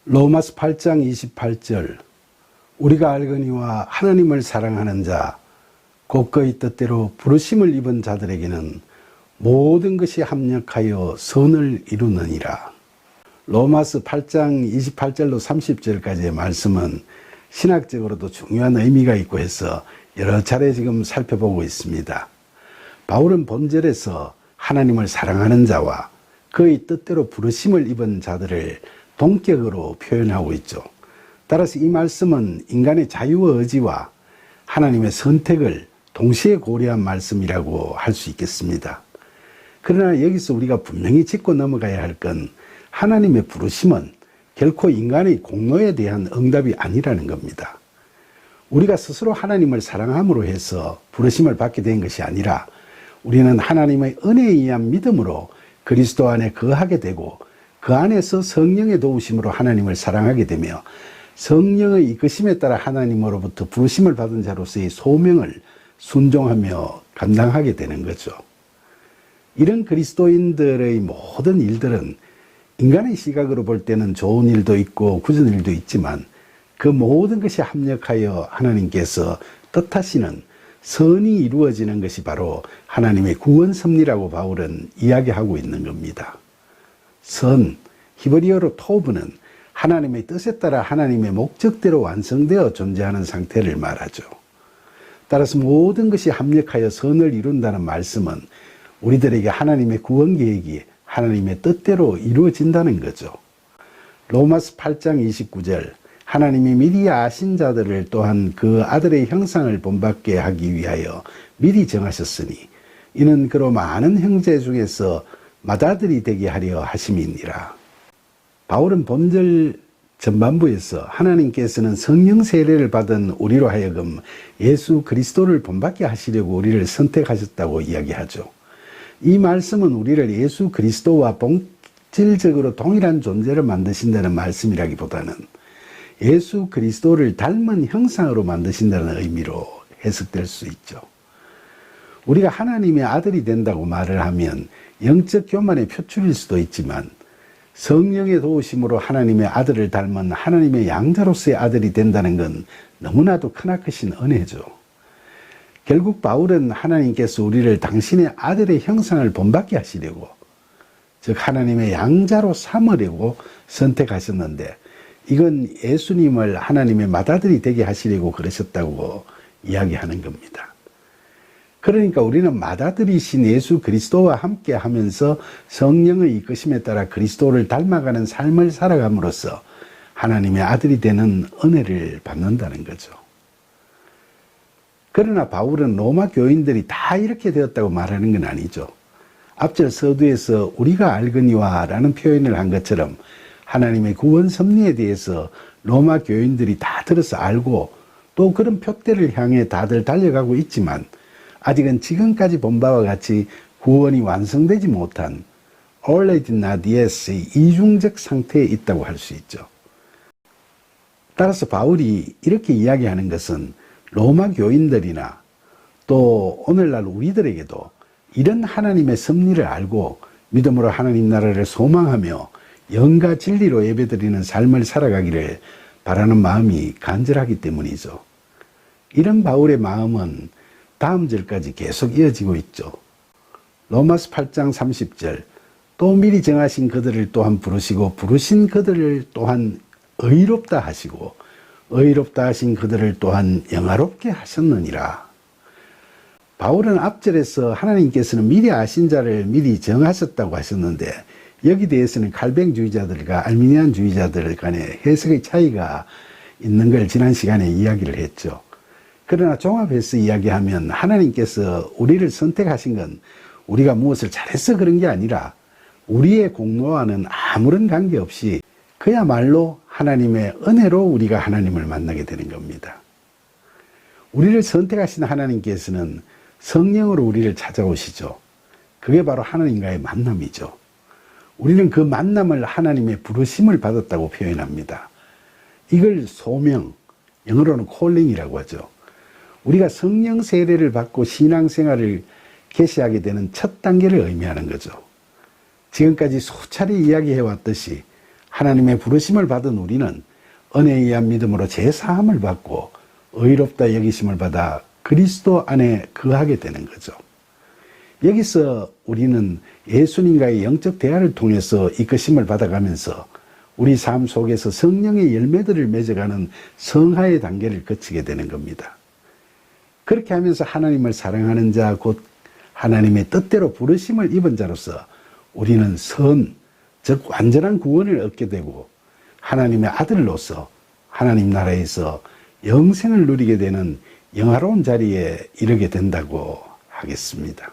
로마서 8장 28절 우리가 알거니와 하나님을 사랑하는 자 곧 그의 뜻대로 부르심을 입은 자들에게는 모든 것이 합력하여 선을 이루느니라. 로마서 8장 28절로 30절까지의 말씀은 신학적으로도 중요한 의미가 있고 해서 여러 차례 지금 살펴보고 있습니다. 바울은 본절에서 하나님을 사랑하는 자와 그의 뜻대로 부르심을 입은 자들을 동격으로 표현하고 있죠. 따라서 이 말씀은 인간의 자유와 의지와 하나님의 선택을 동시에 고려한 말씀이라고 할 수 있겠습니다. 그러나 여기서 우리가 분명히 짚고 넘어가야 할 건 하나님의 부르심은 결코 인간의 공로에 대한 응답이 아니라는 겁니다. 우리가 스스로 하나님을 사랑함으로 해서 부르심을 받게 된 것이 아니라 우리는 하나님의 은혜에 의한 믿음으로 그리스도 안에 거하게 되고 그 안에서 성령의 도우심으로 하나님을 사랑하게 되며 성령의 이끄심에 따라 하나님으로부터 부르심을 받은 자로서의 소명을 순종하며 감당하게 되는 거죠. 이런 그리스도인들의 모든 일들은 인간의 시각으로 볼 때는 좋은 일도 있고 굳은 일도 있지만 그 모든 것이 합력하여 하나님께서 뜻하시는 선이 이루어지는 것이 바로 하나님의 구원 섭리라고 바울은 이야기하고 있는 겁니다. 선, 히브리어로 토브는 하나님의 뜻에 따라 하나님의 목적대로 완성되어 존재하는 상태를 말하죠. 따라서 모든 것이 합력하여 선을 이룬다는 말씀은 우리들에게 하나님의 구원 계획이 하나님의 뜻대로 이루어진다는 거죠. 로마서 8장 29절 하나님이 미리 아신 자들을 또한 그 아들의 형상을 본받게 하기 위하여 미리 정하셨으니 이는 그로 많은 형제 중에서 맏아들이 되게 하려 하심이니라. 바울은 본절 전반부에서 하나님께서는 성령 세례를 받은 우리로 하여금 예수 그리스도를 본받게 하시려고 우리를 선택하셨다고 이야기하죠. 이 말씀은 우리를 예수 그리스도와 본질적으로 동일한 존재를 만드신다는 말씀이라기보다는 예수 그리스도를 닮은 형상으로 만드신다는 의미로 해석될 수 있죠. 우리가 하나님의 아들이 된다고 말을 하면 영적 교만의 표출일 수도 있지만 성령의 도우심으로 하나님의 아들을 닮은 하나님의 양자로서의 아들이 된다는 건 너무나도 크나크신 은혜죠. 결국 바울은 하나님께서 우리를 당신의 아들의 형상을 본받게 하시려고, 즉 하나님의 양자로 삼으려고 선택하셨는데 이건 예수님을 하나님의 맏아들이 되게 하시려고 그러셨다고 이야기하는 겁니다. 그러니까 우리는 맏아들이신 예수 그리스도와 함께 하면서 성령의 이끄심에 따라 그리스도를 닮아가는 삶을 살아감으로써 하나님의 아들이 되는 은혜를 받는다는 거죠. 그러나 바울은 로마 교인들이 다 이렇게 되었다고 말하는 건 아니죠. 앞절 서두에서 우리가 알거니와 라는 표현을 한 것처럼 하나님의 구원 섭리에 대해서 로마 교인들이 다 들어서 알고 또 그런 표대를 향해 다들 달려가고 있지만 아직은 지금까지 본 바와 같이 구원이 완성되지 못한 already not yet의 이중적 상태에 있다고 할 수 있죠. 따라서 바울이 이렇게 이야기하는 것은 로마 교인들이나 또 오늘날 우리들에게도 이런 하나님의 섭리를 알고 믿음으로 하나님 나라를 소망하며 영과 진리로 예배드리는 삶을 살아가기를 바라는 마음이 간절하기 때문이죠. 이런 바울의 마음은 다음 절까지 계속 이어지고 있죠. 로마서 8장 30절 또 미리 정하신 그들을 또한 부르시고 부르신 그들을 또한 의롭다 하시고 의롭다 하신 그들을 또한 영화롭게 하셨느니라. 바울은 앞절에서 하나님께서는 미리 아신 자를 미리 정하셨다고 하셨는데 여기 대해서는 칼뱅주의자들과 알미니안주의자들 간의 해석의 차이가 있는 걸 지난 시간에 이야기를 했죠. 그러나 종합해서 이야기하면 하나님께서 우리를 선택하신 건 우리가 무엇을 잘해서 그런 게 아니라 우리의 공로와는 아무런 관계없이 그야말로 하나님의 은혜로 우리가 하나님을 만나게 되는 겁니다. 우리를 선택하신 하나님께서는 성령으로 우리를 찾아오시죠. 그게 바로 하나님과의 만남이죠. 우리는 그 만남을 하나님의 부르심을 받았다고 표현합니다. 이걸 소명, 영어로는 콜링이라고 하죠. 우리가 성령 세례를 받고 신앙생활을 개시하게 되는 첫 단계를 의미하는 거죠. 지금까지 수차례 이야기해왔듯이 하나님의 부르심을 받은 우리는 은혜에 의한 믿음으로 제사함을 받고 의롭다 여기심을 받아 그리스도 안에 거하게 되는 거죠. 여기서 우리는 예수님과의 영적 대화를 통해서 이끄심을 받아가면서 우리 삶 속에서 성령의 열매들을 맺어가는 성화의 단계를 거치게 되는 겁니다. 그렇게 하면서 하나님을 사랑하는 자, 곧 하나님의 뜻대로 부르심을 입은 자로서 우리는 즉 완전한 구원을 얻게 되고 하나님의 아들로서 하나님 나라에서 영생을 누리게 되는 영화로운 자리에 이르게 된다고 하겠습니다.